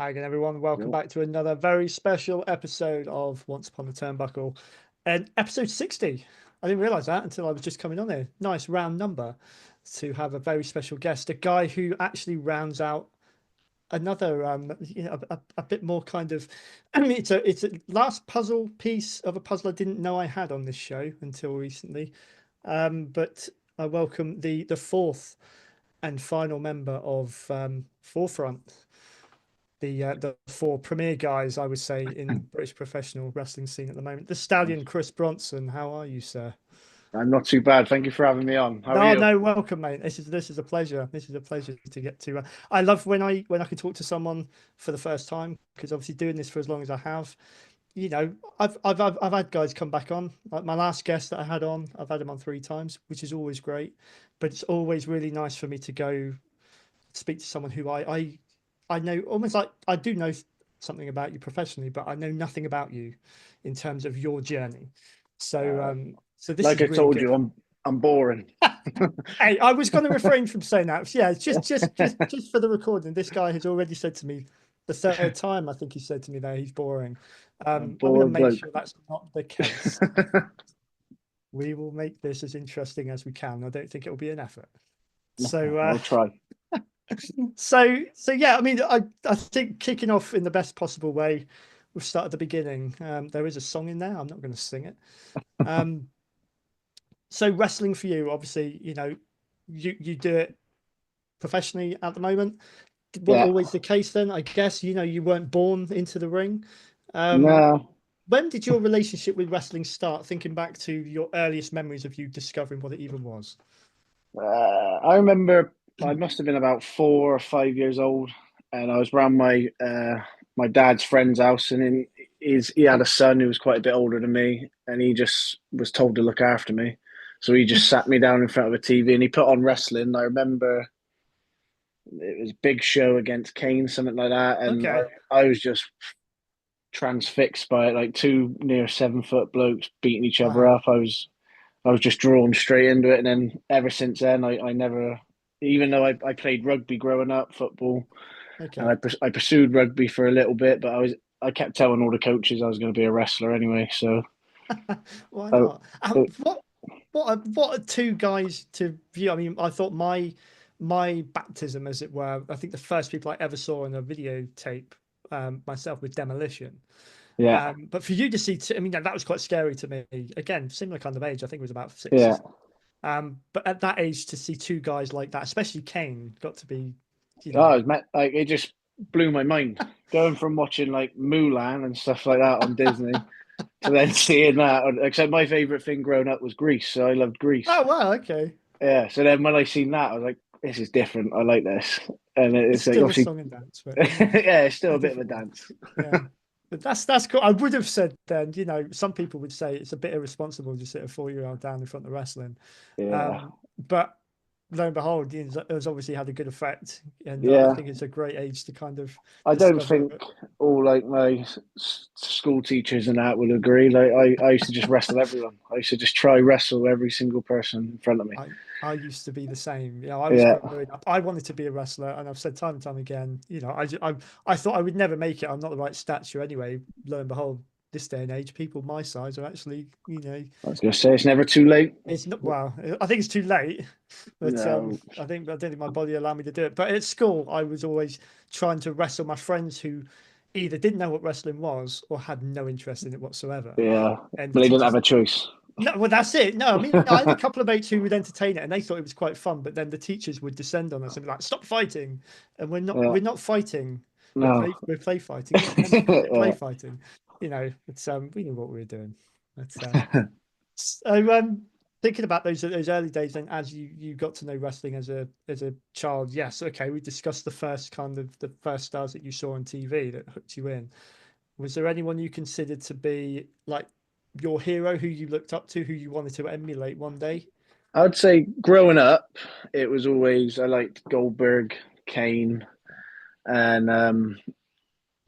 Hi again, everyone. Welcome Cool. back to another very special episode of Once Upon a Turnbuckle, and episode 60. I didn't realize that until I was just coming on here. Nice round number to have a very special guest, a guy who actually rounds out another, a bit more kind of. I mean, it's a last puzzle piece of a puzzle I didn't know I had on this show until recently. But I welcome the fourth and final member of FourFront, the four premier guys, I would say, in the British professional wrestling scene at the moment. The Stallion Chris Bronson. How are you, sir? I'm not too bad. Thank you for having me on. How are No, you? no, welcome, mate. This is a pleasure. This is a pleasure to get to. I love when I can talk to someone for the first time, because obviously doing this for as long as I have, I've had guys come back on. Like my last guest that I had on, I've had him on 3 times, which is always great. But it's always really nice for me to go speak to someone who I know, almost like I do know something about you professionally, but I know nothing about you in terms of your journey. So Uh, so this like is I really told good. you, I'm boring. Hey, I was going to refrain from saying that. Yeah, just for the recording. This guy has already said to me the third time. I think he said to me that he's boring. I'm I'm going to bored make bloke. sure that's not the case. We will make this as interesting as we can. I don't think it will be an effort. So I'll try. so yeah, I mean, I think kicking off in the best possible way, we'll start at the beginning. There is a song in there. I'm not going to sing it. Um, so wrestling for you, obviously, you do it professionally at the moment. Wasn't Yeah. always the case then, I guess. You weren't born into the ring. Um, No. when did your relationship with wrestling start? Thinking back to your earliest memories of you discovering what it even was. I remember I must have been about 4 or 5 years old, and I was around my dad's friend's house, and he had a son who was quite a bit older than me, and he just was told to look after me. So he just sat me down in front of a TV, and he put on wrestling. I remember it was Big Show against Kane, something like that, and Okay. I was just transfixed by it, like two near 7 foot blokes beating each other Wow. up. I was just drawn straight into it, and then ever since then, I never, even though I played rugby growing up, football, and Okay. I pursued rugby for a little bit, but I kept telling all the coaches I was going to be a wrestler anyway. So Why I, not? What are two guys to view? I mean, I thought my baptism, as it were, I think the first people I ever saw in a videotape myself with Demolition. yeah, But for you to see, I mean, that was quite scary to me. Again, similar kind of age. I think it was about yeah. six. But at that age, to see two guys like that, especially Kane, got to be, you know, Oh, like it just blew my mind going from watching like Mulan and stuff like that on Disney to then seeing that. Except my favorite thing growing up was Grease, so I loved Grease. oh wow, okay. Yeah, so then when I seen that, I was like, "This is different. I like this." And It's it's like still a obviously, song and dance, but yeah, it's still a a bit of a different one. dance. Yeah. But that's cool. I would have said then, some people would say it's a bit irresponsible to sit a 4-year-old down in front of wrestling. Yeah, But lo and behold, it has obviously had a good effect. And I yeah. think it's a great age to kind of I don't discover think it. all like my school teachers and that will agree. Like I used to just wrestle everyone. I used to just try wrestle every single person in front of me. I I used to be the same. I was Yeah, growing up. I wanted to be a wrestler, and I've said time and time again, I thought I would never make it. I'm not the right stature anyway. Lo and behold, this day and age, people my size are actually, I was gonna say it's never too late. it's not, well, I think it's too late, but No, I don't think my body allowed me to do it. But at school, I was always trying to wrestle my friends who either didn't know what wrestling was or had no interest in it whatsoever. yeah, And the but they didn't have teachers, a choice. no, well, that's it. No, I mean, I had a couple of mates who would entertain it, and they thought it was quite fun. But then the teachers would descend on us and be like, "Stop fighting!" And Yeah, we're not fighting. no, We're play fighting. We're not calling it play yeah. fighting. It's we knew what we were doing. But so thinking about those early days, then as you got to know wrestling as a child, yes, okay, we discussed the first stars that you saw on TV that hooked you in. Was there anyone you considered to be like your hero, who you looked up to, who you wanted to emulate one day? I'd say growing up, it was always I liked Goldberg, Kane, and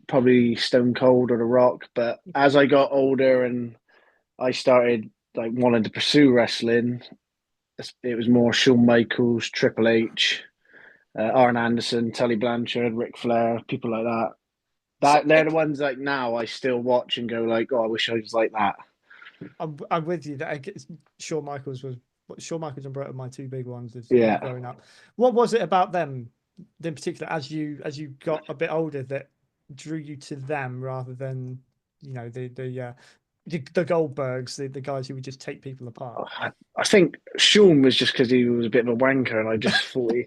probably Stone Cold or The Rock. But as I got older and I started like wanting to pursue wrestling, it was more Shawn Michaels, Triple H, Arn Anderson, Tully Blanchard, Ric Flair, people like that. So That they're the ones like now I still watch and go like, oh, I wish I was like that. I'm with you. That Shawn Michaels was Shawn Michaels and Bret are my two big ones as Yeah. growing up. What was it about them in particular as you got a bit older that drew you to them rather than the Goldbergs, the guys who would just take people apart? I think Sean was just because he was a bit of a wanker, and I just thought he,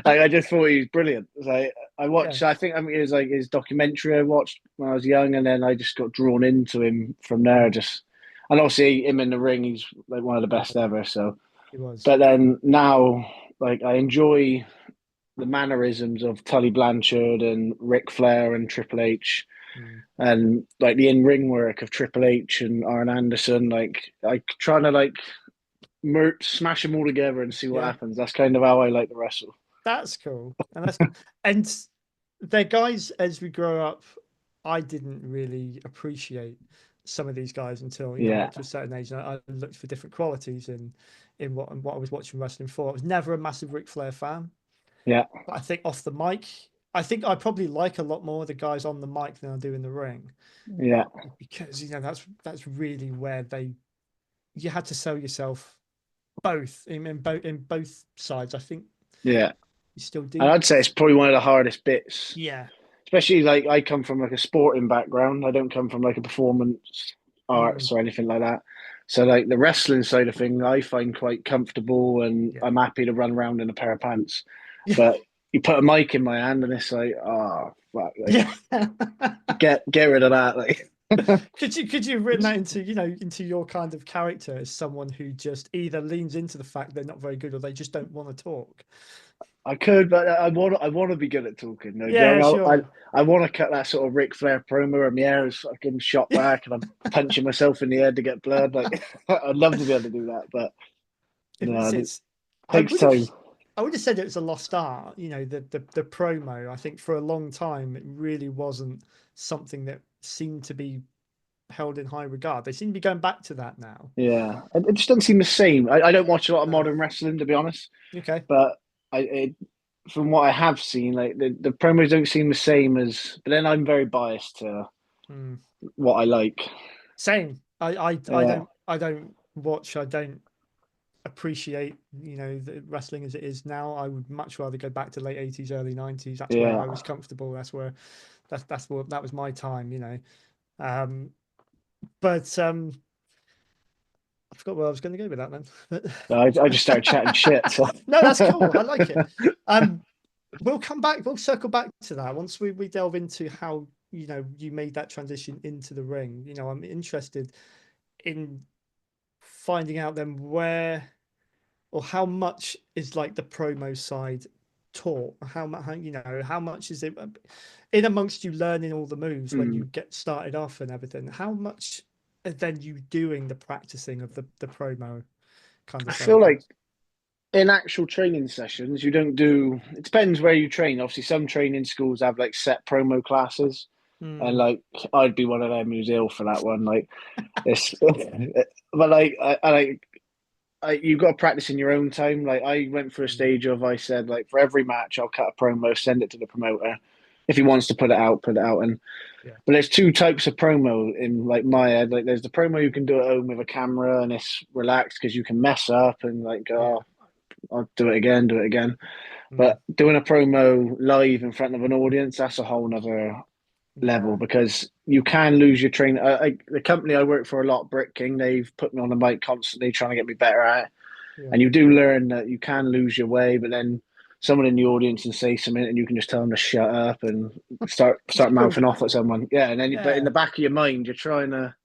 I just thought he was brilliant. So I Yeah, watched. I think it was like his documentary I watched when I was young, and then I just got drawn into him from there. Just and obviously him in the ring, he's like one of the yeah, best ever. So, he was. but then now, like I enjoy the mannerisms of Tully Blanchard and Ric Flair and Triple H, Mm. and like the in ring work of Triple H and Arn Anderson. Like trying to like smash them all together and see what Yeah, happens. That's kind of how I like to wrestle. that's cool, and that's cool. And they're guys as we grow up. I didn't really appreciate some of these guys until I Yeah, got to a certain age, and I looked for different qualities in what I was watching wrestling for. I was never a massive Ric Flair fan, yeah, but I think off the mic, I think I probably like a lot more the guys on the mic than I do in the ring yeah, because that's really where you had to sell yourself both in both sides. I think yeah. you still And do. I'd say it's probably one of the hardest bits, Yeah. especially like I come from like a sporting background. I don't come from like a performance Mm, arts or anything like that. So like the wrestling side of things, I find quite comfortable, and yeah. I'm happy to run around in a pair of pants. Yeah. But you put a mic in my hand, and it's like, oh, fuck, like Yeah. get rid of that. Like Could you have written that into into your kind of character as someone who just either leans into the fact they're not very good or they just don't want to talk? I could, but I want to be good at talking. No, Yeah, Joe. sure. I want to cut that sort of Ric Flair promo where my hair is fucking shot back and I'm punching myself in the head to get blood. Like I'd love to be able to do that, but no, it It's I takes would have time. I would have said it was a lost art. The promo. I think for a long time it really wasn't something that seemed to be held in high regard. They seem to be going back to that now. Yeah, it just doesn't seem the same. I don't watch a lot of No. modern wrestling to be honest, Okay. but from what I have seen, like the promos don't seem the same as. But then I'm very biased to Hmm. what I like. Same. Yeah, I don't watch. I don't appreciate the wrestling as it is now. I would much rather go back to late 80s, early 90s. That's where yeah. I was comfortable. That's what that was my time. Um, but I forgot where I was going to go with that then. I just started chatting shit. So No, that's cool. I like it. Um, we'll come back. We'll circle back to that once we delve into how you made that transition into the ring. I'm interested in finding out then where or how much is like the promo side taught. How much is it in amongst you learning all the moves when you mm. get started off and everything? How much are then you doing the practicing of the promo kind I of side feel of like things? in actual training sessions, you don't do. It depends where you train. Obviously, some training schools have like set promo classes, and Hmm. like I'd be one of them who's ill for that one. Like it's, but like you got to practice in your own time. Like I went through a Hmm. stage of I said like for every match I'll cut a promo, send it to the promoter. If he wants to put it out, put it out. And Yeah. but there's two types of promo in like my head. Like there's the promo you can do at home with a camera and it's relaxed because you can mess up and like go, Yeah. oh, I'll do it again, do it again. Hmm. But doing a promo live in front of an audience, that's a whole nother level Yeah. because you can lose your train. The company I work for a lot, Brick King, they've put me on the mic constantly trying to get me better at it. Yeah. And you do learn that you can lose your way, but then someone in the audience and say something and you can just tell them to shut up and It's start true. mouthing off at someone. Yeah, and then but in Yeah. the back of your mind, you're trying to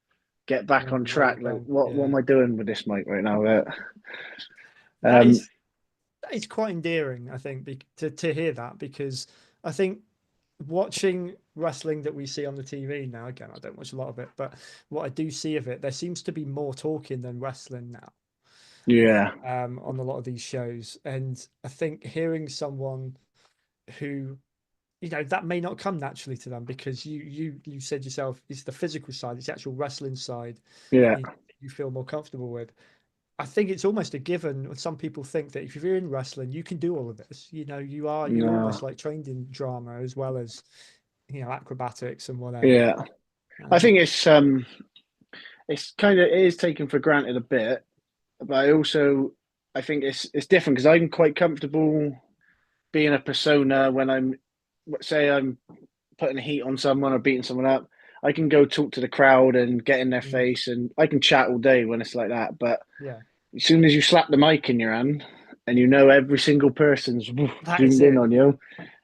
get back on Nail track. it Like down. what Yeah. am I doing with this mic right now? That Um, is that is quite endearing, I think, to hear that because I think watching wrestling that we see on the TV now, again, I don't watch a lot of it, but what I do see of it, there seems to be more talking than wrestling now, yeah, on a lot of these shows. And I think hearing someone who, that may not come naturally to them because you said yourself, it's the physical side, it's the actual wrestling side yeah, you feel more comfortable with. I think it's almost a given. Some people think that if you're in wrestling, you can do all of this. You're almost no, like trained in drama as well as acrobatics and whatever. Yeah. I Um, think it's kind of it is taken for granted a bit, but I think it's different because I'm quite comfortable being a persona when say I'm putting heat on someone or beating someone up. I can go talk to the crowd and get in their mm, face, and I can chat all day when it's like that. But yeah, as soon as you slap the mic in your hand and you know every single person's that is zoomed in it. on you,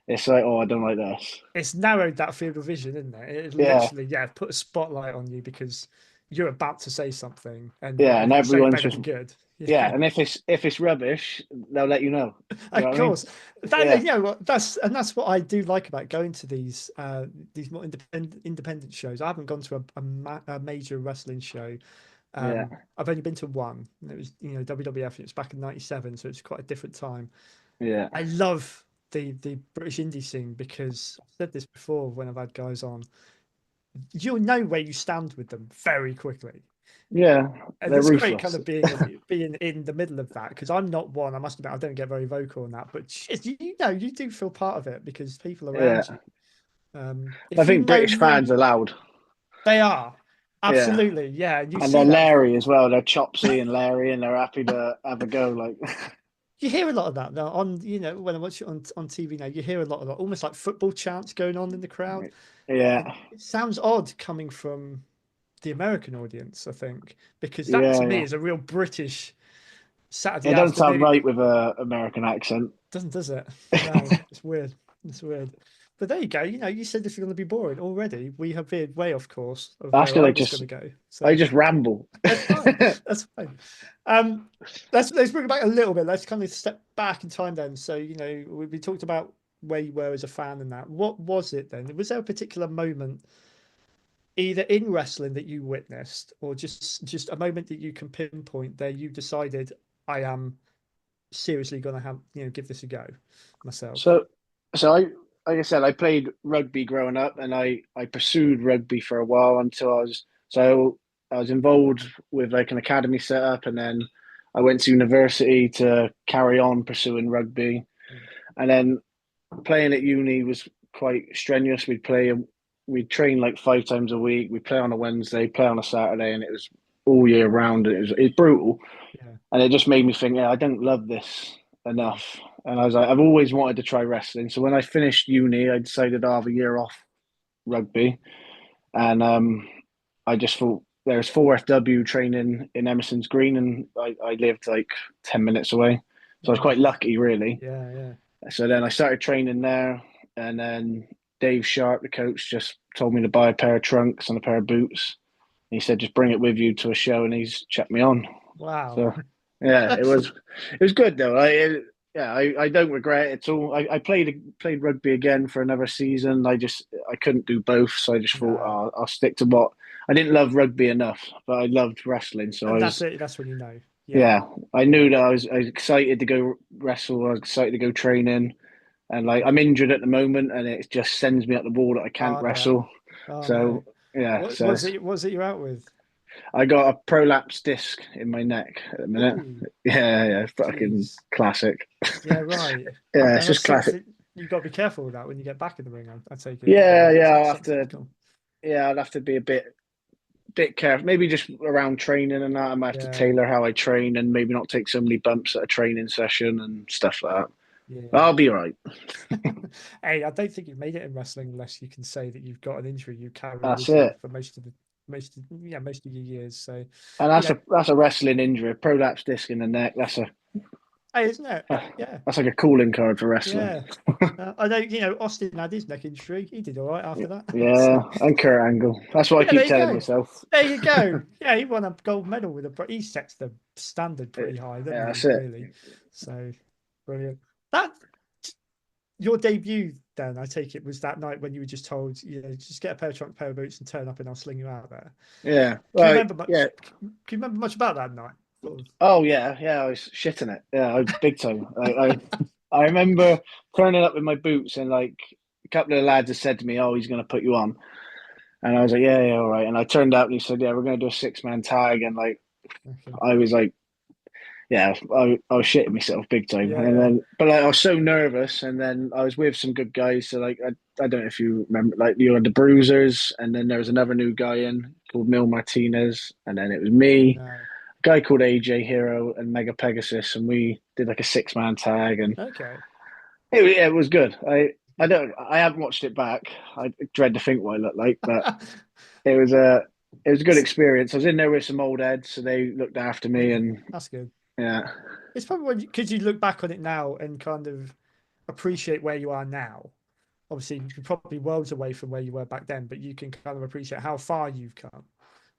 it's like, oh, I don't like this. It's narrowed that field of vision, isn't it? It Yeah, literally, yeah, put a spotlight on you because you're about to say something, and yeah, and your show everyone's better just be good. yeah, Yeah. and if it's rubbish, they'll let you know. You know Of what I mean? course, that Yeah, what that's what I do like about going to these more independent shows. I haven't gone to a major wrestling show. yeah, I've only been to one, and it was WWF. It was back in '97, so it's quite a different time. yeah, I love the British indie scene because I've said this before when I've had guys on. You'll know where you stand with them very quickly. yeah. And They're it's great kind ruthless. of being in the middle of that because I'm not one. I must admit, I don't get very vocal on that, but just, you do feel part of it because people around Yeah, you. I If you think know British you, fans are loud. they are Yeah, absolutely, yeah. And you and see they're that. Larry as well. They're Chopsy and Larry, and they're happy to have a go. Like, You hear a lot of that now on, when I watch it on TV now. You hear a lot of that, almost like football chants going on in the crowd. yeah, It sounds odd coming from the American audience, I think, because that to yeah, me yeah. is a real British Saturday It doesn't sound right afternoon. with a American accent. Does it? No, it's weird. It's weird. But there you go. You said this is going to be boring already. We have veered way off course of That's where because I was going to go. I So just ramble. that's fine. That's fine. Um, let's bring it back a little bit. Let's kind of step back in time then. So we talked about where you were as a fan and that. What was it then? Was there a particular moment, either in wrestling that you witnessed, or just a moment that you can pinpoint there you decided I am seriously going to have give this a go myself? So, so like I said, I played rugby growing up, and I pursued rugby for a while until I was involved with like an academy setup, and then I went to university to carry on pursuing rugby, and then playing at uni was quite strenuous. We'd train like 5 times a week. We'd play on a Wednesday, play on a Saturday, and it was all year round. It's brutal, Yeah. and it just made me think, yeah, I don't love this Mm. enough. And I was like, I've always wanted to try wrestling. So when I finished uni, I decided I'll have a year off rugby, and I just thought there's 4FW training in Emerson's Green, and I lived like 10 minutes away, so I was Oh, quite lucky, really. yeah, yeah. So then I started training there, and then Dave Sharp, the coach, just told me to buy a pair of trunks and a pair of boots. He said, just bring it with you to a show, and he's checked me on. Wow. So yeah, it was good though. I don't regret it at all. I played rugby again for another season. I couldn't do both, so I just thought, No. oh, I'll stick to what I didn't love rugby enough, but I loved wrestling. So I And that's was it. That's when Yeah. yeah, I knew Yeah. that I was excited to go wrestle. I was excited to go training, and like I'm injured at the moment, and it just sends me up the wall that I can't Oh, yeah. wrestle. Oh, no. So yeah, What so was it? What was it you're out with? I got a prolapse disc in my neck at the minute. Ooh, Yeah, yeah, fucking jeez. classic. Yeah, right. Yeah, it's And that's just classic. something you've got to be careful with that when you get back in the ring, I take it. Yeah, yeah, It's I'll have something to. to come. Yeah, I'll have to be a bit careful. Maybe just around training and that. I might have to Yeah. tailor how I train and maybe not take so many bumps at a training session and stuff like that. But Yeah. I'll be right. Hey, I don't think you've made it in wrestling unless you can say that you've got an injury you carry That's with you it. for most of your years. So, And you that's know, a wrestling injury, a prolapse disc in the neck. hey, isn't it? Yeah, That's like a calling card for wrestling. yeah. I know, Austin had his neck injury. He did all right after that. Yeah, So, and Kurt Angle. That's what I yeah, there keep you telling go. myself. There you go. Yeah, he won a gold medal with he sets the standard pretty high, doesn't Yeah, he? that's it. Really. So brilliant. That your debut then, I take it, was that night when you were just told, just get a pair of boots and turn up and I'll sling you out there. Yeah. Can you Well, remember yeah. much? Can you remember much about that night? Sort of. Oh yeah, yeah. I was shitting it. Yeah, big time. I remember turning up with my boots, and like a couple of lads had said to me, "Oh, he's going to put you on," and I was like, "Yeah, yeah, all right." And I turned up, and he said, "Yeah, we're going to do a 6-man tag," and like Okay. I was like, yeah, I was shitting myself big time, Yeah, and yeah. then but like, I was so nervous, and then I was with some good guys. So like I don't know if you remember, like you had the Bruisers, and then there was another new guy in called Mil Martinez, and then it was me, No. a guy called AJ Hero, and Mega Pegasus, and we did like a 6-man tag, and Okay. yeah, it was good. I haven't watched it back. I dread to think what I look like, but it was a good experience. I was in there with some old heads, so they looked after me, Yeah, and that's good. yeah. It's probably when because you look back on it now and kind of appreciate where you are now. Obviously, you're probably worlds away from where you were back then, but you can kind of appreciate how far you've come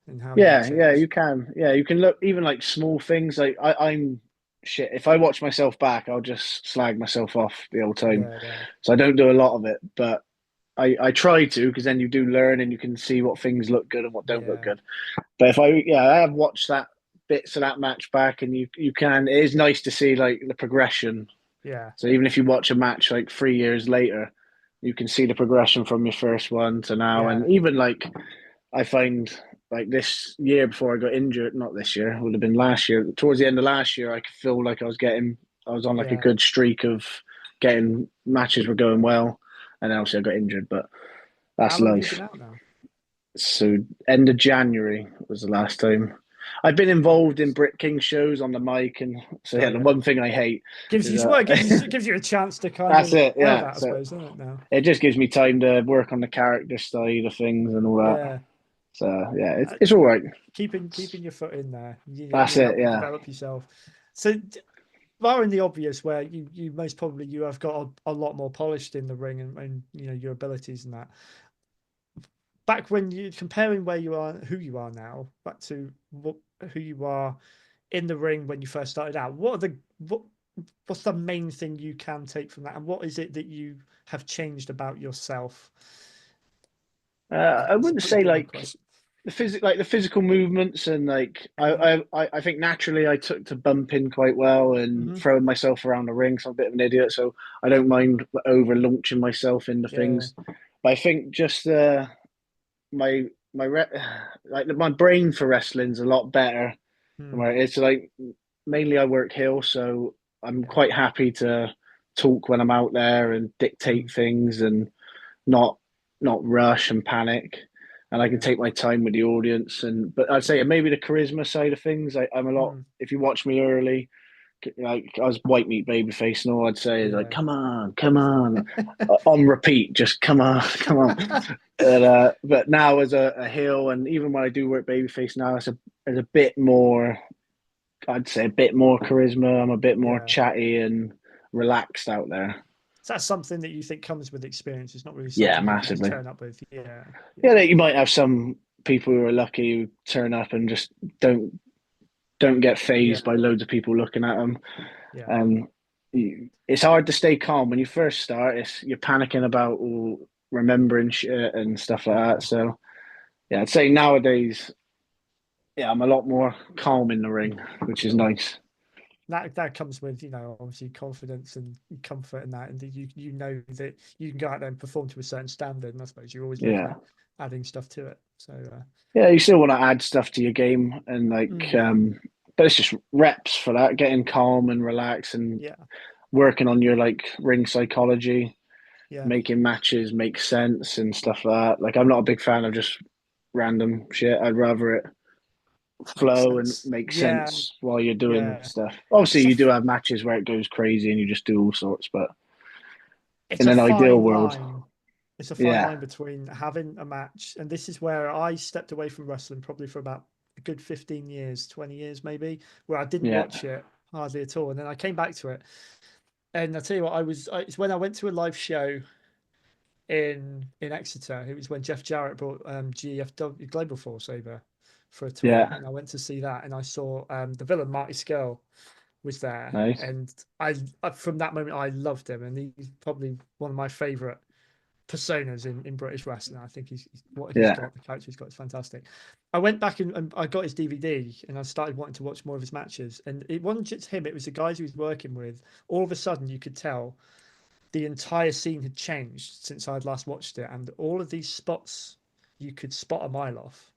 and how you've Yeah, changed. you can. Yeah, you can look even like small things. Like I'm shit. If I watch myself back, I'll just slag myself off the whole time. Yeah, yeah, So I don't do a lot of it, but I try to because then you do learn and you can see what things look good and what don't look yeah, good. But if I have watched that bits of that match back, and you can. It is nice to see like the progression. yeah, So even if you watch a match like 3 years later, you can see the progression from your first one to now, and yeah, even like I find like this year before I got injured, not this year, it would have been last year. Towards the end of last year, I could feel like I was on like a yeah. good streak of getting matches were going well, and then obviously I got injured, but How that's long have you life. been out now? So end of January was the last time. I've been involved in Brit King shows on the mic, and so Oh yeah, the yeah, one thing I hate gives is you well, it that gives you a chance to kind that's of it. sell Yeah, that, I so suppose, doesn't it? Now, it just gives me time to work on the character side of things and all that. yeah, So yeah, uh, it's all right. keeping your foot in there, That's you'll it. help you Yeah. develop yourself. So, barring the obvious, where you most probably you have got a lot more polished in the ring and your abilities and that. Back when you comparing where you are, who you are now, back to who you are in the ring when you first started out. What's the main thing you can take from that, and what is it that you have changed about yourself? I It's a wouldn't pretty say broad like question. the physical movements, and like Hmm. I think naturally I took to bumping quite well and Hmm. throwing myself around the ring. So I'm a bit of an idiot, so I don't mind over launching myself into Yeah. things. But I think just my like my brain for wrestling's a lot better than Hmm. where it is. So like mainly I work heel, so I'm Yeah. quite happy to talk when I'm out there and Hmm. dictate things and not rush and panic. And I can Yeah. take my time with the audience. And but I'd say maybe the charisma side of things. I'm a lot. Hmm. If you watch me early, like I was white meat babyface, and all I'd say is like, Yeah. come on," on repeat, just come on, come on. But now as a heel, and even when I do work babyface now, it's a bit more. I'd say a bit more charisma. I'm a bit more Yeah. chatty and relaxed out there. So that's something that you think comes with experience. It's not really Yeah, something you can just massively. turn up with. Yeah. Yeah, Yeah. that you might have some people who are lucky who turn up and just don't get Yeah. phased by loads of people looking at them. Yeah. And it's hard to stay calm when you first start. You're panicking about remembering shit and stuff like that. So yeah, I'd say nowadays, yeah, I'm a lot more calm in the ring, which is Cool. nice. That comes with obviously confidence and comfort and that, and that you know that you can go out there and perform to a certain standard, and I suppose you're always looking Yeah, at adding stuff to it. So yeah, you still want to add stuff to your game, and like, mm, but it's just reps for that, getting calm and relaxed, and yeah, working on your like ring psychology, yeah, making matches make sense and stuff like that. Like I'm not a big fan of just random shit. I'd rather it makes flow and sense. make Yeah, sense while you're doing yeah. stuff. Obviously, It's a you do have matches where it goes crazy and you just do all sorts, but it's in a an ideal fine world, line. It's a fine yeah, line between having a match, and this is where I stepped away from wrestling probably for about a good 15 years, 20 years maybe, where I didn't yeah, watch it hardly at all, and then I came back to it. And I tell you what, it's when I went to a live show in Exeter. It was when Jeff Jarrett brought GFW Global Force over for a tour, yeah, and I went to see that, and I saw the villain Marty Skrull was there, nice, and from that moment I loved him, and he's probably one of my favorite personas in British wrestling. I think what he's yeah, got, the character he's got is fantastic. I went back and I got his DVD and I started wanting to watch more of his matches. And it wasn't just him, it was the guys he was working with. All of a sudden you could tell the entire scene had changed since I'd last watched it, and all of these spots you could spot a mile off.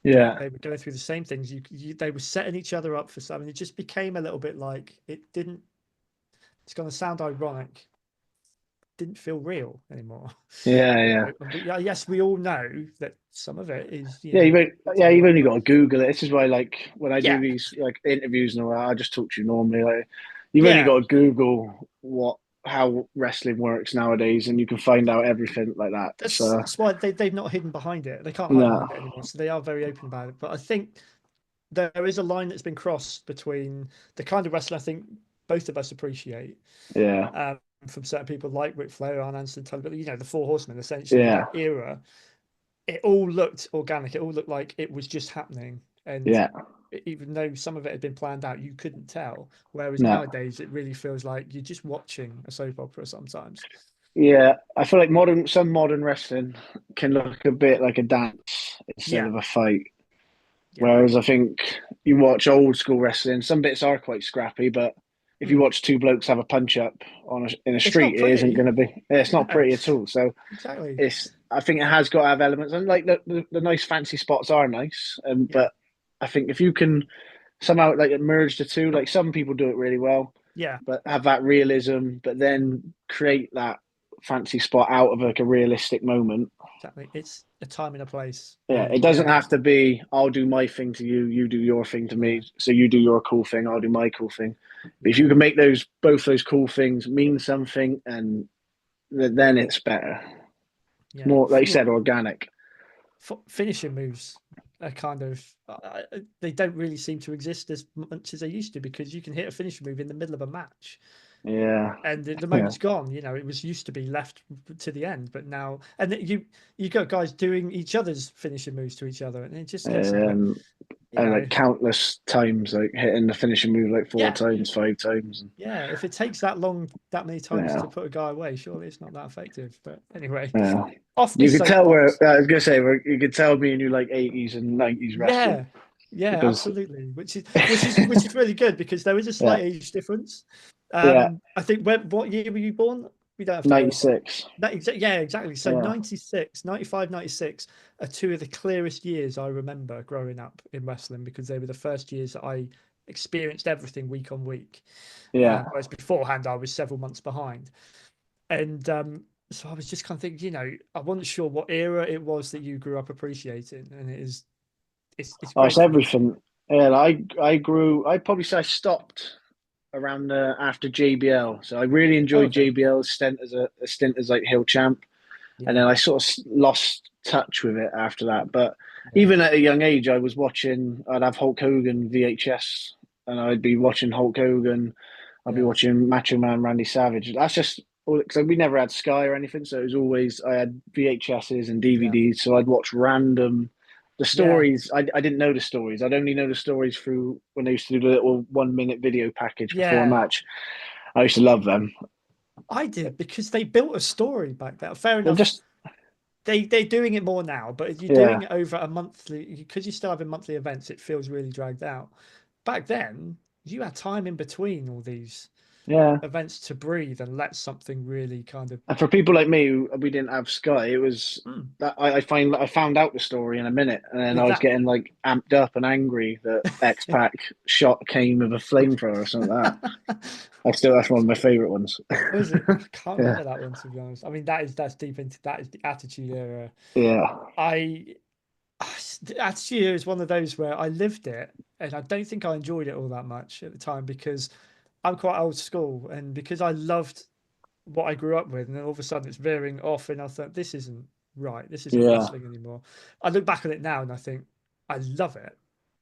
Yeah. They were going through the same things. They were setting each other up for something. It just became a little bit like it didn't. It's going to sound ironic. Didn't feel real anymore. Yeah. Yeah. Yeah, yes, we all know that some of it is, Yeah, some you've work, only but got to Google it. This is why, like, when I do yeah, these like interviews and all that, I just talk to you normally. Like, you've only yeah, got to Google how wrestling works nowadays, and you can find out everything like that. So that's why they've not hidden behind it. They can't hide no, behind it anymore. So they are very open about it. But I think there is a line that's been crossed between the kind of wrestling I think both of us appreciate, yeah, from certain people like Ric Flair, Arn Anderson, Tony, but the Four Horsemen, essentially yeah, that era. It all looked organic. It all looked like it was just happening, and yeah, even though some of it had been planned out, you couldn't tell. Whereas no, nowadays, it really feels like you're just watching a soap opera sometimes. yeah. I feel like some modern wrestling can look a bit like a dance instead Yeah, of a fight. yeah, Whereas I think you watch old school wrestling, some bits are quite scrappy, but if you mm. watch two blokes have a punch up in a It's not street, it isn't pretty. going to be. It's not No, pretty at all. So exactly. it's. I think it has got to have elements, and like the nice fancy spots are nice, Yeah, but I think if you can somehow like merge the two, like some people do it really well, yeah, but have that realism, but then create that fancy spot out of like a realistic moment. exactly. It's a time and a place, Yeah, it and doesn't have to be I'll do my thing to you, you do your thing to yeah, me, so you do your cool thing, I'll do my cool thing. But if you yeah, can make both those cool things mean something, and then it's better. It's yeah. more like you said, organic. Finishing moves are kind of they don't really seem to exist as much as they used to because you can hit a finishing move in the middle of a match Yeah, and the yeah, moment's gone. It was used to be left to the end, but now you got guys doing each other's finishing moves to each other, and it just gets a bit, um, you and know, like countless times, like hitting the finishing move like four yeah, times, 5 times. And, yeah. If it takes that long, that many times yeah, to put a guy away, surely it's not that effective. But anyway, yeah. off You this could tell soapbox. I was gonna say, you could tell me and you like 80s and 90s wrestling Yeah, yeah, because absolutely. Which is really good because there is a yeah, slight age difference. yeah, I think what year were you born? We don't have to go. 96. Yeah, exactly. So Yeah, 96, 95, 96 are two of the clearest years I remember growing up in wrestling because they were the first years that I experienced everything week on week. yeah. Whereas beforehand, I was several months behind. And so I was just kind of thinking, I wasn't sure what era it was that you grew up appreciating, and it's Oh, great it's for me. everything. Yeah, I grew. I probably say I stopped around after JBL. So I really Oh, enjoyed okay. JBL's stint as a stint as like Hill champ, and Yeah, then I sort of lost touch with it after that. But yeah, even at a young age, I was watching. I'd have Hulk Hogan VHS, and I'd be watching Hulk Hogan. I'd be yeah, watching Macho Man Randy Savage. That's just because we never had Sky or anything, so it was always I had VHSs and yeah, DVDs. So I'd watch random the yeah, stories. I didn't know the stories. I'd only know the stories through when they used to do the little 1 minute video package before a yeah. match. I used to love them. I did because they built a story back then. Fair They're enough. just They're doing it more now, but if you're yeah, doing it over a monthly, because you're still having monthly events, it feels really dragged out. Back then, you had time in between all these yeah. events to breathe and let something really kind of. And for people like me, who we didn't have Sky, it was Mm. that I found out the story in a minute, and then Well, I was that getting like amped up and angry that X Pac shot came with a flamethrower or something like that. That's one of my favorite ones. was it? I can't Yeah, remember that one to be honest. I mean, that's deep into that is the Attitude Era. yeah, I Attitude Era is one of those where I lived it, and I don't think I enjoyed it all that much at the time because I'm quite old school, and because I loved what I grew up with, and then all of a sudden it's veering off, and I thought this isn't right. This isn't yeah, wrestling anymore. I look back on it now and I think I love it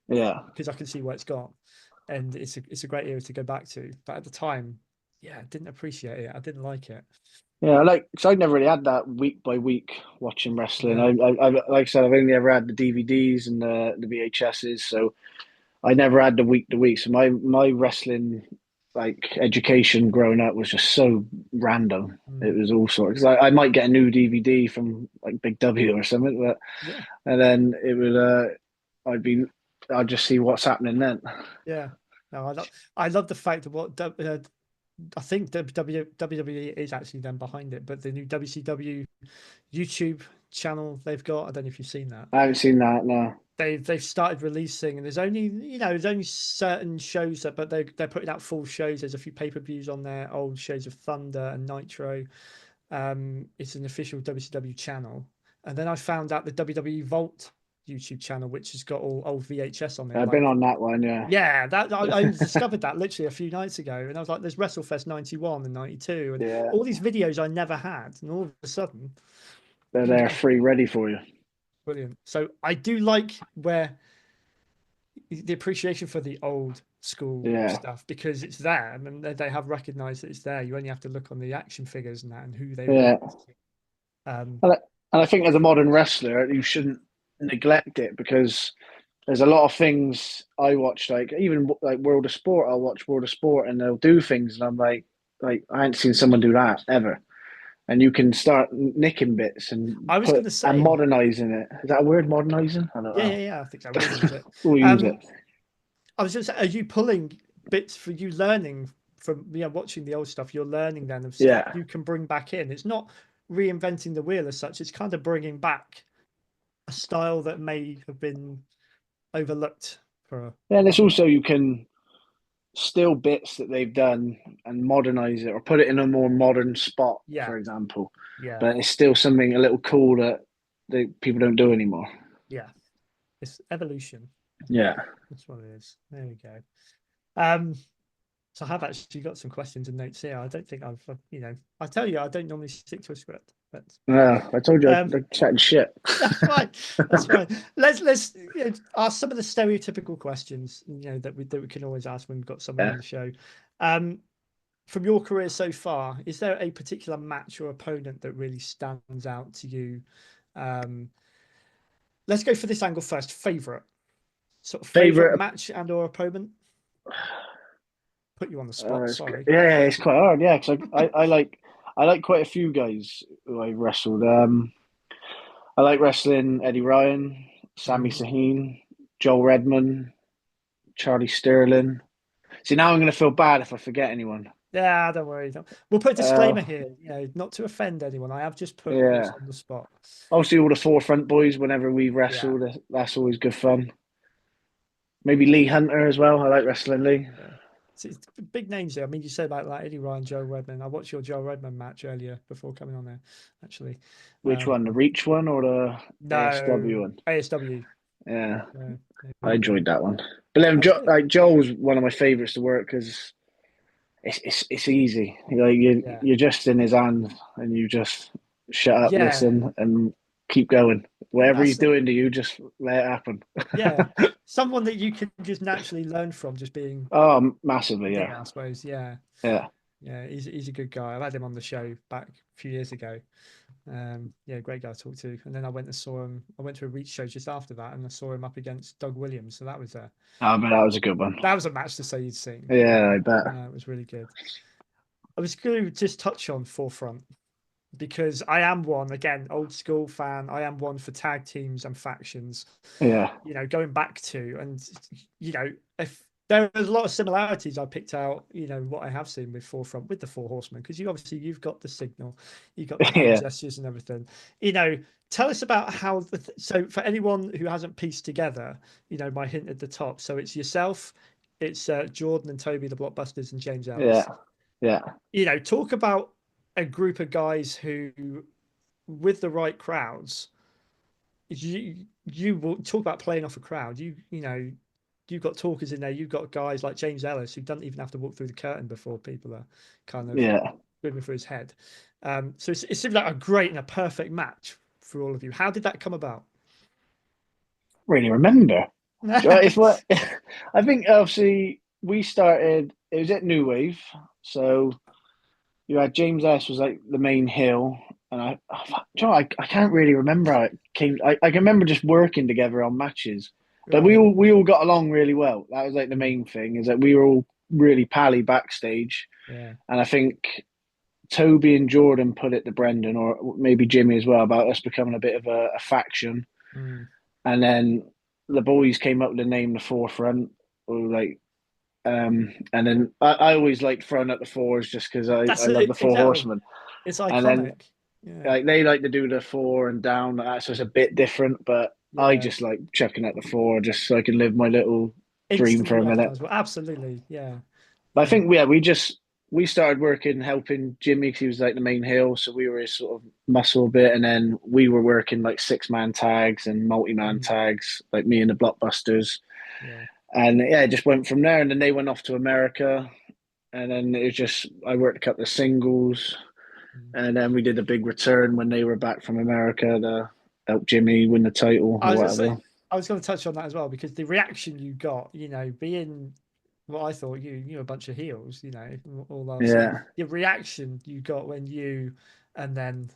yeah, because I can see where it's gone, and it's a great era to go back to. But at the time, yeah, I didn't appreciate it. I didn't like it. yeah. Like, so I never really had that week by week watching wrestling. Yeah, Like I said, I've only ever had the DVDs and the VHSs, so I never had the week to week. So my wrestling like education growing up was just so random. It mm. was all sorts. 'Cause I might get a new DVD from like Big W or something, but Yeah, and then it would I'd be I'd just see what's happening then. yeah. No, I love the fact that I think WWE is actually then behind it, but the new WCW YouTube channel they've got, I don't know if you've seen that. I haven't seen that. No. They've started releasing, and there's only certain shows that, but they're putting out full shows. There's a few pay-per-views on there, old shows of Thunder and Nitro. It's an official WCW channel, and then I found out the WWE Vault YouTube channel, which has got all old VHS on it. I've been Like, on that one. Yeah. yeah, that I only discovered that literally a few nights ago, and I was like, "There's WrestleFest '91 and '92, and Yeah. all these videos I never had, and all of a sudden, They're you there know, free, ready for you. brilliant." So I do like where the appreciation for the old school Yeah. stuff because it's there, and they have recognized that it's there. You only have to look on the action figures and that, and who they were. Yeah. Um, And I think as a modern wrestler, you shouldn't neglect it because there's a lot of things I watch, like even like World of Sport. I'll watch World of Sport and they'll do things, and I'm like I ain't seen someone do that ever. And you can start nicking bits and I was going to say, modernizing it. Is that a word, modernizing? I don't yeah, yeah, know. yeah. I think so. We'll use it. We'll use it. Um, I was just, are you pulling bits for you learning from watching the old stuff? You're learning then of stuff Yeah. you can bring back in. It's not reinventing the wheel as such. It's kind of bringing back a style that may have been overlooked for Yeah, and a it's while. also you can steal bits that they've done and modernize it or put it in a more modern spot, Yeah, for example. yeah, But it's still something a little cool that people don't do anymore. yeah. It's evolution. Yeah. That's what it is. There we go. Um, so I have actually got some questions and notes here. I don't think I tell you, I don't normally stick to a script, but Yeah, I told you um, I'm chatting shit. that's fine. That's fine. Let's ask some of the stereotypical questions, that we can always ask when we've got someone Yeah. on the show. Um, from your career so far, is there a particular match or opponent that really stands out to you? Um, let's go for this angle first. Favorite, sort of favorite Favorite. match and or opponent? Put you on the spot. Sorry. Yeah, it's quite hard. Yeah, because I like quite a few guys who I wrestled. I like wrestling Eddie Ryan, Sami Mm. Zayn, Joel Redman, Charlie Sterling. See, now I'm going to feel bad if I forget anyone. Yeah, don't worry. We'll put a Uh, disclaimer here, not to offend anyone. I have just put this yeah. on the spot. Obviously, all the FourFront boys, whenever we Yeah. wrestle, that's always good fun. Maybe Lee Hunter as well. I like wrestling Lee. Yeah. It's big names there. I mean, you said about like Eddie Ryan, Joe Redman. I watched your Joe Redman match earlier before coming on there, actually. Which one, the Reach one or the ASW No, one? ASW. Yeah, Yeah, I really good. enjoyed that one. But then, That's good. like Joel was one of my favourites to work because it's easy. Like Yeah. you're just in his hands and you just shut up, Yeah. listen, and keep going. Whatever he's That's doing to you, just let it happen. yeah. Someone that you can just naturally learn from just being Oh, massively, there, yeah, I suppose. Yeah. yeah. Yeah. He's a good guy. I've had him on the show back a few years ago. Yeah, great guy to talk to. And then I went and saw him. I went to a Reach show just after that, and I saw him up against Doug Williams. So Oh, but that was a good one. that was a match to say you'd seen. Yeah, I bet. It was really good. I was going to just touch on FourFront because I am one again, old school fan. I am one for tag teams and factions. Yeah, Going back to and if there are a lot of similarities I picked out, what I have seen with FourFront with the Four Horsemen, because you've got the signal, you've got the hand yeah, gestures and everything. Tell us about how so for anyone who hasn't pieced together, my hint at the top. So it's yourself, it's Jordan and Toby, the Blockbusters, and James yeah, Ellis. yeah, Talk about a group of guys who, with the right crowds, you will talk about playing off a crowd. You've got talkers in there. You've got guys like James Ellis who doesn't even have to walk through the curtain before people are kind of yeah. moving through his head. So it seemed like a great and a perfect match for all of you. How did that come about? Really remember. It's what I think. Obviously, we started. It was at New Wave, so you had James S was like the main hill, and I can't really remember how it came. I can remember just working together on matches, but Right. we all got along really well. That was like the Mm, main thing is that we were all really pally backstage, yeah. and I think Toby and Jordan put it to Brendan or maybe Jimmy as well about us becoming a bit of a faction, Mm, and then the boys came up with the name the FourFront, or like And then I always liked throwing up the fours just because That's I love the it. four Exactly. horsemen. It's And then iconic. Yeah. like they like to do the four and down, so it's a bit different. But I Yeah. just like chucking at the four just so I can live my little dream for Instantly a minute. recognizable. Absolutely. Yeah. But I Yeah. think we started working helping Jimmy because he was like the main heel, so we were his sort of muscle bit, and then we were working like 6-man tags and multi-man Mm, tags, like me and the Blockbusters, yeah. and yeah, it just went from there. And then they went off to America, and then it was just I worked a couple of singles, Mm. and then we did a big return when they were back from America to help Jimmy win the title I or was gonna say whatever. I was gonna touch on that as well because the reaction you got, being what I thought you were a bunch of heels, all I've seen. Yeah, The reaction you got when you and then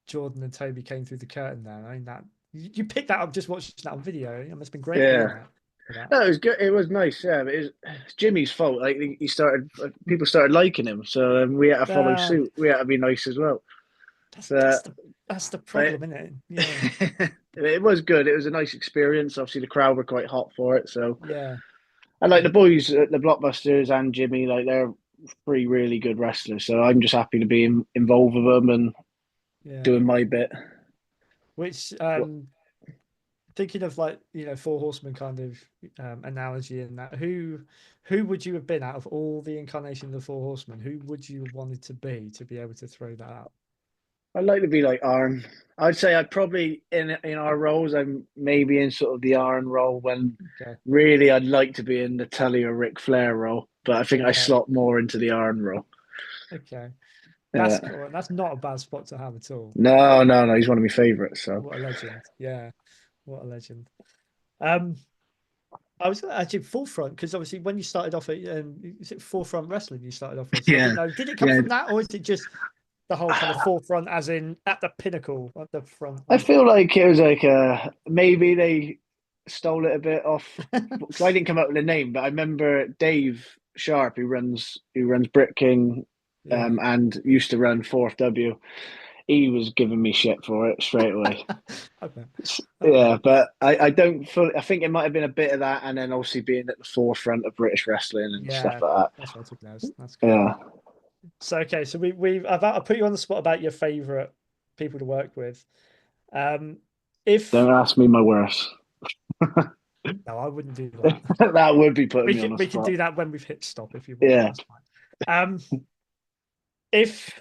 Jordan and Toby came through the curtain there. I mean that you picked that up just watching that on video. It must have been great being yeah. there for that. No, it was good. It was nice, yeah. But it's Jimmy's fault. Like he started, people started liking him, so we had to follow Uh, suit. We had to be nice as well. that's So, that's the that's the but problem, isn't it? Yeah. it was good. It was a nice experience. Obviously, the crowd were quite hot for it. So, Yeah. and like the boys, the Blockbusters and Jimmy, like they're three really good wrestlers. So I'm just happy to be involved with them and Yeah. doing my bit. Which But thinking of like four horsemen kind of analogy in that who would you have been out of all the incarnations of the four horsemen? Who would you have wanted to be able to throw that out? I'd like to be like Arn. I'd say I'd probably in our roles. I'm maybe in sort of the Arn role when Okay. really I'd like to be in the Tully or Ric Flair role, but I think I Okay. slot more into the Arn role. Okay. That's Yeah. cool. That's not a bad spot to have at all. No, no, no. He's one of my favourites. So What a legend. Yeah. What a legend. Um, I was actually forefront because obviously when you started off at is it forefront wrestling you started off with? So I yeah, didn't know, did it come yeah. from that or is it just the whole kind of forefront as in at the pinnacle at the front I of feel like it was like maybe they stole it a bit off because I didn't come up with a name, but I remember Dave Sharp who runs Brit King, yeah. and used to run Fourth W. He was giving me shit for it straight away. I bet. I Yeah, bet. but I don't fully. I think it might have been a bit of that, and then obviously being at the forefront of British wrestling and stuff Yeah, like that's what I took notes. That's that. cool. Yeah, So okay, so I put you on the spot about your favorite people to work with. Um, if don't ask me my worst. no, I wouldn't do that. That would be putting me on the We can spot. do that when we've hit stop if you want. Yeah, That's fine. If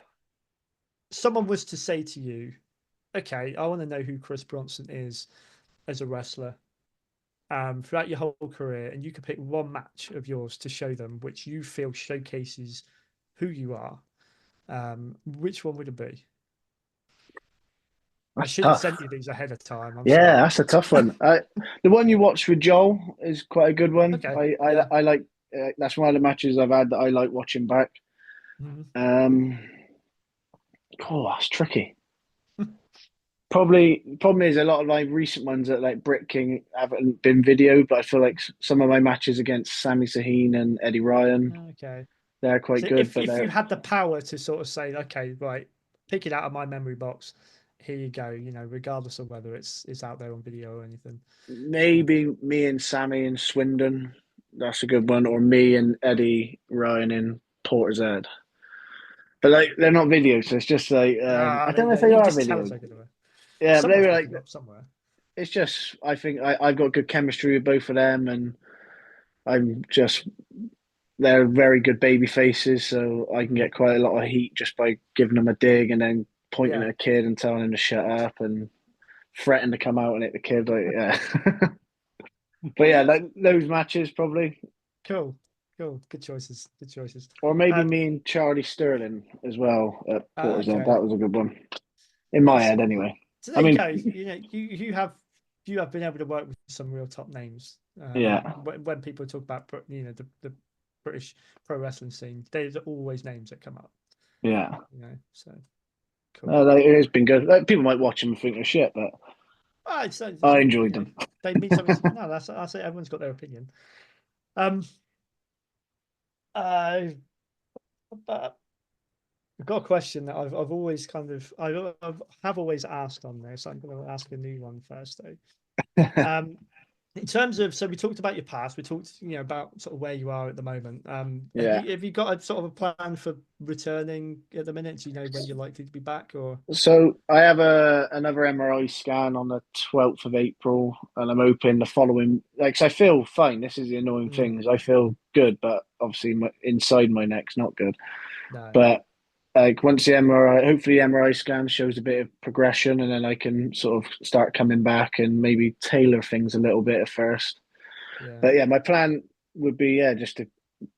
someone was to say to you, "Okay, I want to know who Chris Bronson is as a wrestler." Throughout your whole career, and you could pick one match of yours to show them, which you feel showcases who you are. Which one would it be? I that's should have tough. sent you these ahead of time. I'm Yeah, sorry. that's a tough one. The one you watched with Joel is quite a good one. Okay. I Yeah. I like. That's one of the matches I've had that I like watching back. Mhm. Um, oh, that's tricky. Probably problem is a lot of my recent ones at like Brit King haven't been videoed, but I feel like some of my matches against Sami Zayn and Eddie Ryan, Okay. they're quite So good, but if you they're had the power to sort of say, okay, right, pick it out of my memory box, here you go. Regardless of whether it's out there on video or anything. maybe me and Sammy in Swindon. That's a good one, or me and Eddie Ryan in Portishead. But like they're not videos, so it's just like Ah, I there don't you know if go. they You can are just tell videos. it's like it. Yeah, but they Someone's were got like them up somewhere. it's just I think I've got good chemistry with both of them, and I'm just they're very good baby faces, so I can Mm. get quite a lot of heat just by giving them a dig and then pointing Yeah. at a kid and telling him to shut up and threatening to come out and hit the kid. Like, yeah. But yeah, like those matches probably, Cool. Cool. Good choices. Good choices. or maybe Um, me and Charlie Sterling as well at Portishead. okay. That was a good one in my That's head, anyway. so I there you mean, go. You have been able to work with some real top names. yeah, When people talk about the British pro wrestling scene, there's always names that come up. yeah. So cool. Like, it has been good. Like, people might watch them and think they're shit, but I enjoyed them. They mean something. No, that's it. Everyone's got their opinion. Um, uh, but I've got a question that I've always have always asked on this. I'm going to ask a new one first though. Um, In terms of, so we talked about your past, we talked, about sort of where you are at the moment. Yeah. Have you got a sort of a plan for returning at the minute? Do you know when you're likely to be back, or? So I have another MRI scan on the 12th of April, and I'm hoping the following. Like, 'cause I feel fine. This is the annoying Mm, thing is I feel good, but obviously inside my neck's not good. no. But like once the MRI, hopefully the MRI scan shows a bit of progression, and then I can sort of start coming back and maybe tailor things a little bit at first. Yeah. But yeah, my plan would be just to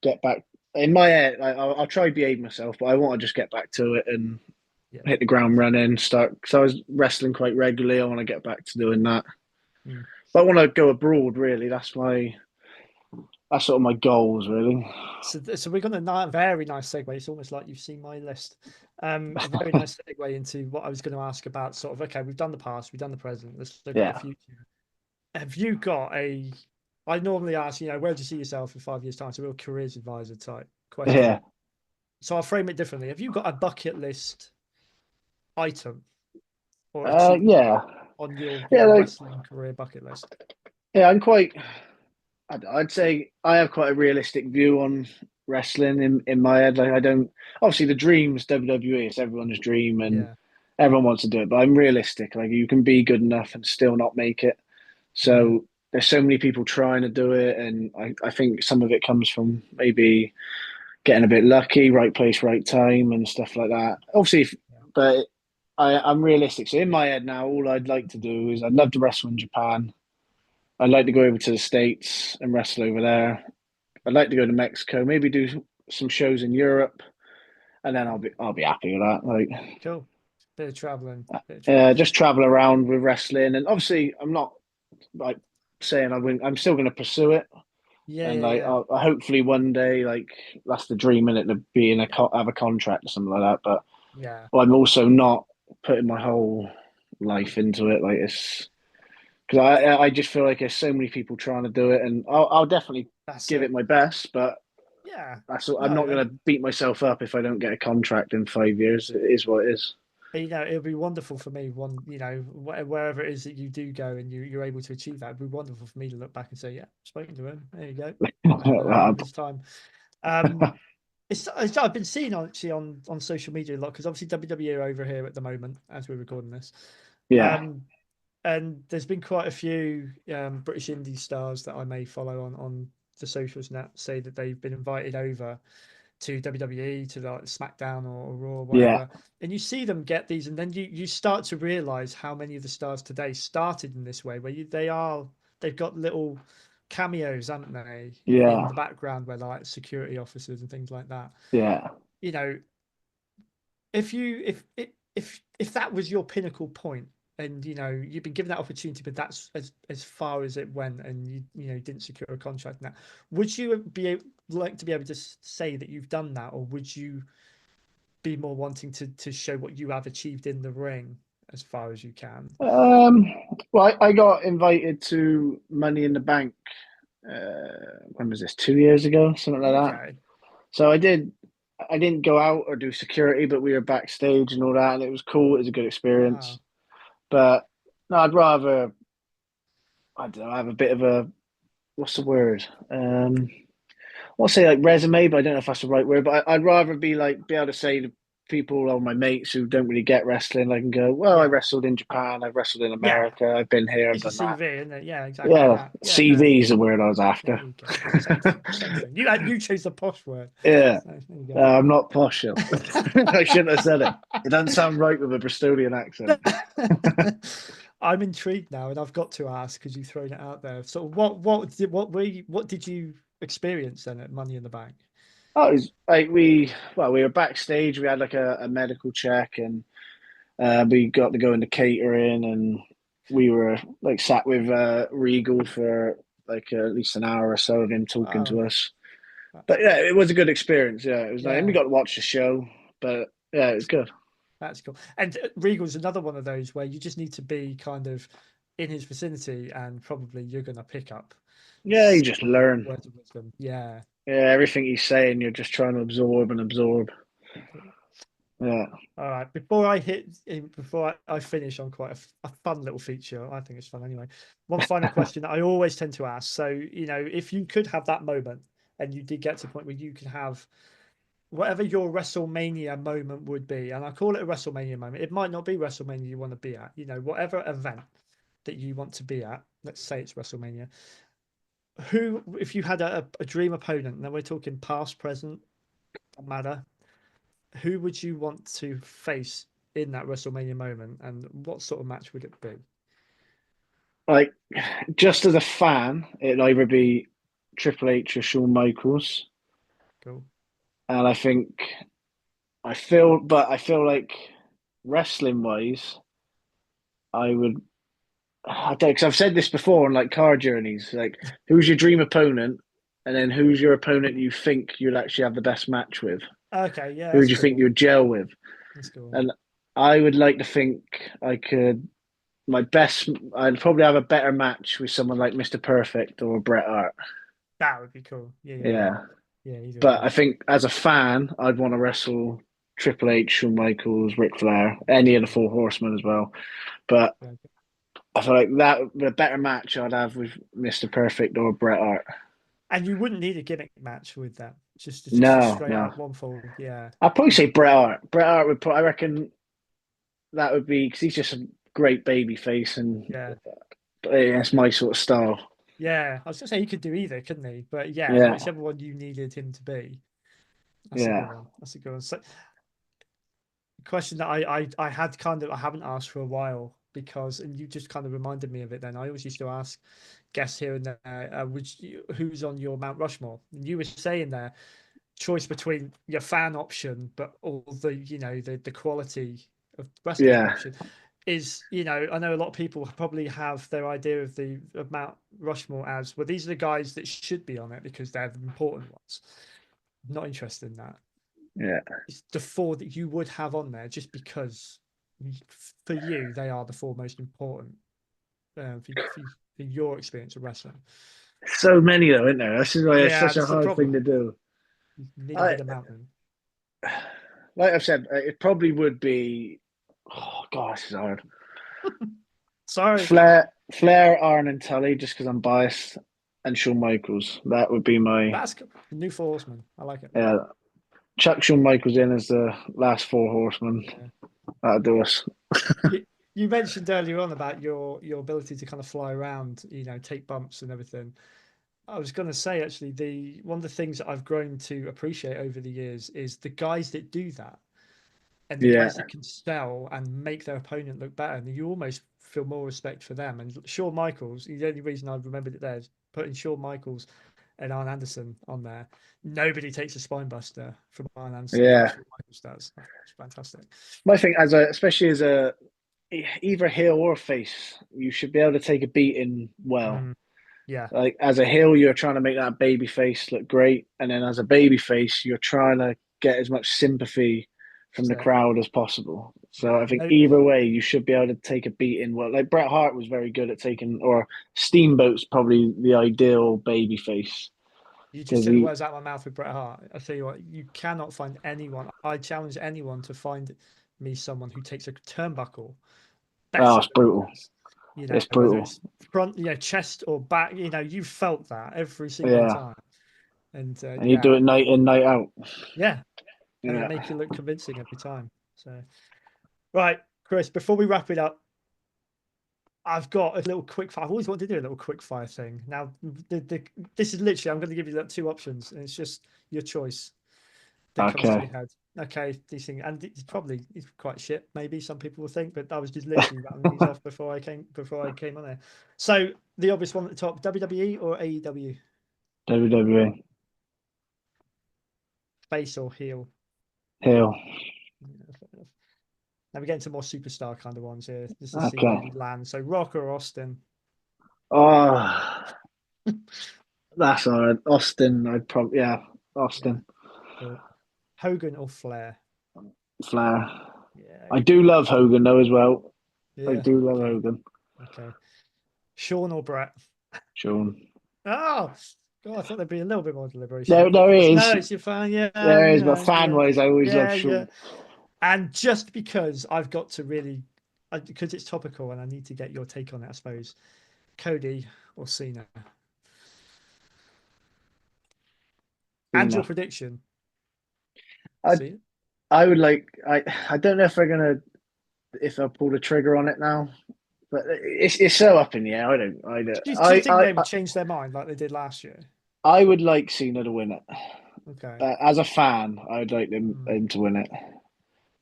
get back. In my head, I'll try to behave myself, but I want to just get back to it and Yeah. hit the ground running. Start. So I was wrestling quite regularly. I want to get back to doing that. Mm. But I want to go abroad. Really, that's sort of my goals. Really. So we're going to very nice segue. It's almost like you've seen my list. A very nice segue into what I was going to ask about. Sort of, okay, we've done the past, we've done the present. Let's look at the Yeah. future. Have you got a? I normally ask, where do you see yourself in 5 years' time? It's a real careers advisor type Yeah. question. So I'll frame it differently. Have you got a bucket list item or achievement Yeah. on your Yeah. Like. wrestling career bucket list? Yeah. I'm quite. I'd say I have quite a realistic view on wrestling in my head. Like I don't. Obviously, the dream's WWE. It's everyone's dream, and Yeah. everyone wants to do it. But I'm realistic. Like you can be good enough and still not make it. Mm. So there's so many people trying to do it, and I think some of it comes from maybe getting a bit lucky, right place, right time, and stuff like that. Obviously, Yeah. but I'm realistic. So in my head now, all I'd like to do is I'd love to wrestle in Japan. I'd like to go over to the States and wrestle over there. I'd like to go to Mexico, maybe do some shows in Europe, and then I'll be happy with that. Like, Cool. Bit of traveling. Bit of travel. just travel around with wrestling, and obviously I'm not like saying I wouldn't. I'm still going to pursue it, Yeah, and yeah, like yeah. I hopefully one day, like that's the dream in it to be in have a contract or something like that. But Yeah. I'm also not putting my whole life into it. Like it's because I just feel like there's so many people trying to do it, and I'll definitely That's give it it. my best. But Yeah. I'm No, not going to beat myself up if I don't get a contract in 5 years. It is what it is. it'll be wonderful for me wherever it is that you do go and you're able to achieve that. It'd be wonderful for me to look back and say, yeah, spoken to him. There you go. In his time. Um, I've been seeing actually on social media a lot because obviously WWE are over here at the moment as we're recording this. Yeah, Um, and there's been quite a few British indie stars that I may follow on the socials now say that they've been invited over to WWE, to like SmackDown or Raw or yeah, whatever, and you see them get these, and then you start to realize how many of the stars today started in this way, where they've got little cameos, haven't they, in yeah, the background where they're like security officers and things like that. yeah. You know, if you if that was your pinnacle point and you've been given that opportunity but that's as far as it went and you didn't secure a contract now, would you like to be able to say that you've done that, or would you be more wanting to show what you have achieved in the ring as far as you can? Um, well, I got invited to Money in the Bank. When was this? 2 years ago, something like that. Okay. So I did. I didn't go out or do security, but we were backstage and all that, and it was cool. It was a good experience. Wow. But no, I'd rather. I don't know. Have a bit of a what's the word? I want to say like resume, but I don't know if that's the right word. But I'd rather be able to say to people or my mates who don't really get wrestling, I can go, well, I Yeah. wrestled in Japan, I've wrestled in Yeah. America, I've been here, I've It's a done that. CV, isn't it? Yeah, exactly Yeah, that. Yeah, no. CV is the word I was There after. you go. Same thing. Same thing. You chose the posh word. Yeah, So there you I'm not posh. I shouldn't have said it. It doesn't go. sound right with a Bristolian accent. I'm intrigued now, and I've got to ask because you've thrown it out there. So, what did you experience then at Money in the Bank? Oh, it was like we were backstage. We had like a medical check, and we got to go into catering, and we were like sat with Regal for like at least an hour or so of him talking Oh, to us. that's But yeah, cool. it was a good experience. Yeah, it was nice. And we Yeah, got to watch the show, but yeah, it was good. that's cool. And Regal's another one of those where you just need to be kind of in his vicinity, and probably you're going to pick up Yeah, you just some learn. words of wisdom. Yeah. Yeah, everything he's saying, you're just trying to absorb and absorb. Cool. Yeah. All right. Before I finish on quite a fun little feature, I think it's fun anyway. One final question that I always tend to ask. So, if you could have that moment and you did get to the point where you could have whatever your WrestleMania moment would be, and I call it a WrestleMania moment. It might not be WrestleMania you want to be at, whatever event that you want to be at. Let's say it's WrestleMania. Who, if you had a dream opponent, now we're talking past, present, doesn't matter, who would you want to face in that WrestleMania moment, and what sort of match would it be? Like, just as a fan, it'd either be Triple H or Shawn Michaels. Cool. And I feel like wrestling wise, I would, I don't, because I've said this before on like car journeys, like who's your dream opponent, and then who's your opponent you think you'd actually have the best match with? Okay, yeah, Who that's would a you good think one. you'd gel with? That's a good one. And I would like to think I could, my best, I'd probably have a better match with someone like Mr. Perfect or Bret Hart. That would be cool. Yeah, yeah, yeah. Yeah. Yeah, either of But I those. think as a fan, I'd want to wrestle Triple H, Shawn Michaels, Ric Flair, any of the Four Horsemen as well. But Yeah. I feel like that the better match I'd have with Mr. Perfect or Bret Hart. And you wouldn't need a gimmick match with that. Just a No, straight no. up one fall. Yeah. I'd probably You say could, Bret Hart. Bret Hart would I reckon that would be because he's just a great baby face and yeah. it's my sort of style. Yeah. I was gonna say he could do either, couldn't he? But yeah, Yeah, whichever one you needed him to be. That's a yeah, good one. That's a good one. So question that I had I haven't asked for a while because, and you just kind of reminded me of it then. I always used to ask guests here and there, who's on your Mount Rushmore? And you were saying there, choice between your fan option, but all the quality of wrestling yeah, option is, I know a lot of people probably have their idea of Mount Rushmore as, well, these are the guys that should be on it because they're the important ones. I'm not interested in that. yeah. It's the four that you would have on there just because for you they are the four most important for your experience of wrestling. So many though, isn't there? This is why it's Yeah, such a that's the hard thing to problem. do. You need a I, bigger mountain. like I've said, it probably would be. Oh God, this is hard. Sorry, Flair, Arn, and Tully, just because I'm biased, and Shawn Michaels. That would be my that's the new Four Horsemen. I like it. yeah. Chuck Shawn Michaels in as the last Four Horsemen. Yeah. That'll do us. You mentioned earlier on about your ability to kind of fly around, take bumps and everything. I was going to say actually the one of the things that I've grown to appreciate over the years is the guys that do that and the Yeah, guys that can sell and make their opponent look better. And you almost feel more respect for them. And Shawn Michaels, the only reason I remembered it there is putting Shawn Michaels and Arn Anderson on there. Nobody takes a spine buster from Arn Anderson like yeah. Shawn Michaels does. It's fantastic. My thing, especially as a either heel or face, you should be able to take a beating well. Mm, yeah, Like as a heel, you're trying to make that baby face look great, and then as a baby face, you're trying to get as much sympathy from that's the it. crowd as possible. So Yeah, I think no, either way, you should be able to take a beating. Well, like Bret Hart was very good at taking, or Steamboat's probably the ideal baby face you just because took the he, words out of my mouth with Bret Hart. I tell you what, you cannot find anyone. I challenge anyone to find me someone who takes a turnbuckle oh, better it's than he brutal. does. It's Whether brutal. it's front, chest or back, you felt that every single Yeah, time. And and you do it night in, night out. yeah, and they Yeah. make you look convincing every time. So, right, Chris, before we wrap it up, I've got a little quick fire. I've always wanted to do a little quick fire thing. Now, this is literally, I'm going to give you two options, and it's just your choice that comes to Okay. your head. Okay, these things, and it's quite shit. Maybe some people will think, but I was just literally rattling these off before I came on there. So the obvious one at the top: WWE or AEW, WWE. face or heel. Heel. Yeah, fair enough. Now we get into more superstar kind of ones here, just to see where you Okay. land. So Rock or Austin? Oh, that's all right. Austin, I'd probably, yeah, Yeah, Austin. cool. Hogan or Flair? Flair. Yeah, I good do one. love Hogan though as well. I Yeah, do love okay, Hogan. okay. Sean or Brett? Sean. Oh, God, I thought there'd be a little bit more deliberation, There but is. no, it's your fan. Yeah, There is, but fan yeah, wise, I always love yeah, yeah. Sean. And just because I've got to really, because it's topical and I need to get your take on it, I suppose. Cody or Cena? And your Cena. prediction. I See? I would like. I don't know if they're gonna if they'll pull the trigger on it now, but it's so up in the air. Do you think they would change their mind like they did last year? I would like Cena to win it. Okay. As a fan, I would like Hmm. him to win it.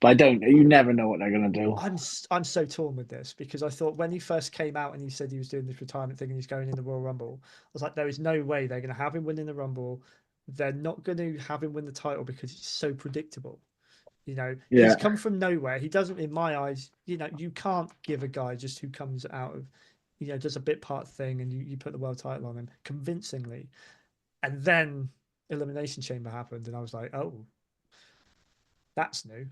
But I don't. You never know what they're gonna do. I'm so torn with this because I thought when he first came out and he said he was doing this retirement thing and he's going in the Royal Rumble, I was like, there is no way they're going to have him win in the Rumble. They're not going to have him win the title because it's so predictable. He's Yeah, come from nowhere. He doesn't, in my eyes, you can't give a guy just who comes out of, does a bit part thing and you put the world title on him convincingly. And then Elimination Chamber happened and I was like, oh, that's new.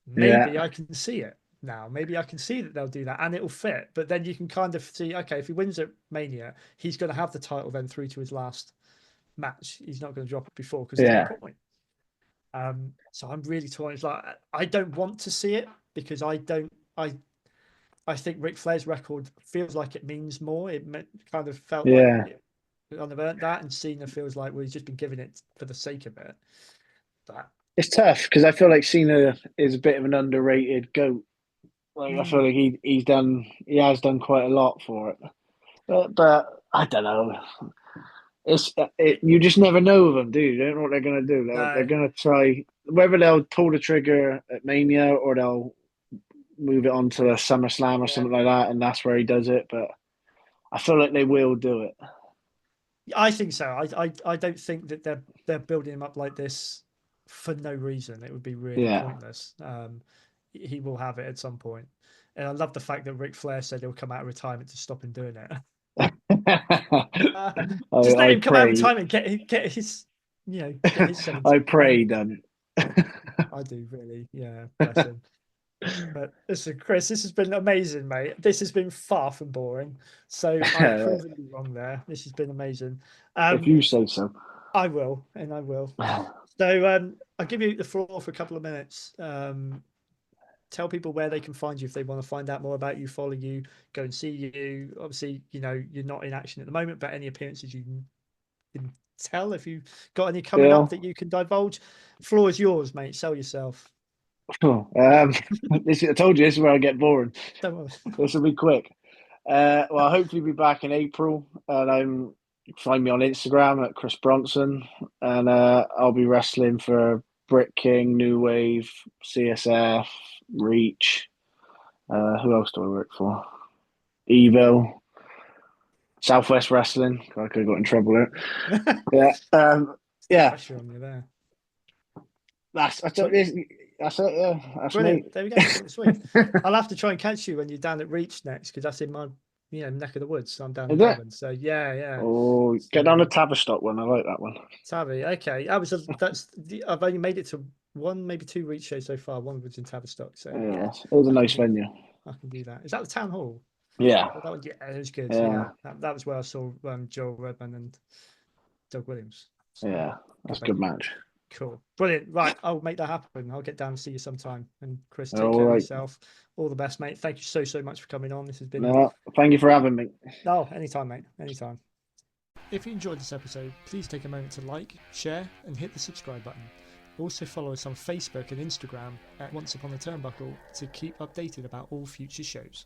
Maybe yeah, I can see it now. Maybe I can see that they'll do that and it'll fit. But then you can kind of see, okay, if he wins at Mania, he's going to have the title then through to his last match. He's not going to drop it before because there's no yeah, point. So I'm really torn. It's like I don't want to see it because I don't. I think Ric Flair's record feels like it means more. Kind of felt like yeah. it kind of earned that, and Cena feels like well, he's just been giving it for the sake of it. But It's tough because I feel like Cena is a bit of an underrated goat. Like I feel like he has done quite a lot for it. But I don't know. You just never know with them, do you? You don't know what they're gonna do. They're no, gonna try whether they'll pull the trigger at Mania or they'll move it on to a SummerSlam or yeah, something like that, and that's where he does it. But I feel like they will do it. I think so. I don't think that they're building him up like this for no reason. It would be really Yeah. pointless. He will have it at some point. And I love the fact that Ric Flair said he'll come out of retirement to stop him doing it. Uh, just let I him come out of pray. retirement, get his, get his I 17th pray ring. he doesn't. I do really, yeah, bless him. But listen, Chris, this has been amazing, mate. This has been far from boring. So I've proven you wrong there. This has been amazing. If Um, you say so. I will, and I will. So I'll give you the floor for a couple of minutes. Tell people where they can find you if they want to find out more about you, follow you, go and see you. Obviously, you're not in action at the moment, but any appearances you can tell if you've got any coming Yeah. up that you can divulge. Floor is yours, mate. Sell yourself. I told you this is where I get bored. Don't worry. This will be quick. Well, I'll hopefully be back in April, and find me on Instagram at Chris Bronson, and I'll be wrestling for Brick King, New Wave, CSF, Reach. Who else do I work for? Evo, Southwest Wrestling. I could have got in trouble there. Yeah, yeah. Pressure on you there. That's Sweet. it. That's it. Yeah, that's me. Brilliant. There we go. Sweet. I'll have to try and catch you when you're down at Reach next because that's in my neck of the woods. So I'm down in Is it? Devon. So yeah. Oh, get So on the Tavistock one. I like that one. Tabby. Okay. I've only made it to one, maybe two Reach shows so far. One was in Tavistock. So Yeah, yeah, it was a I can nice do that. venue. I can do that. Is that the town hall? Yeah, That one, yeah, it was good. Yeah, yeah, that was where I saw Joel Redman and Doug Williams. So yeah. good That's a good venue. match. Cool. Brilliant. Right. I'll make that happen. I'll get down and see you sometime. And Chris, take All care of right. yourself. All the best, mate. Thank you so much for coming on. This has been, No, thank you for having me. oh, anytime, mate. Anytime. If you enjoyed this episode, please take a moment to like, share, and hit the subscribe button. Also follow us on Facebook and Instagram at Once Upon a Turnbuckle to keep updated about all future shows.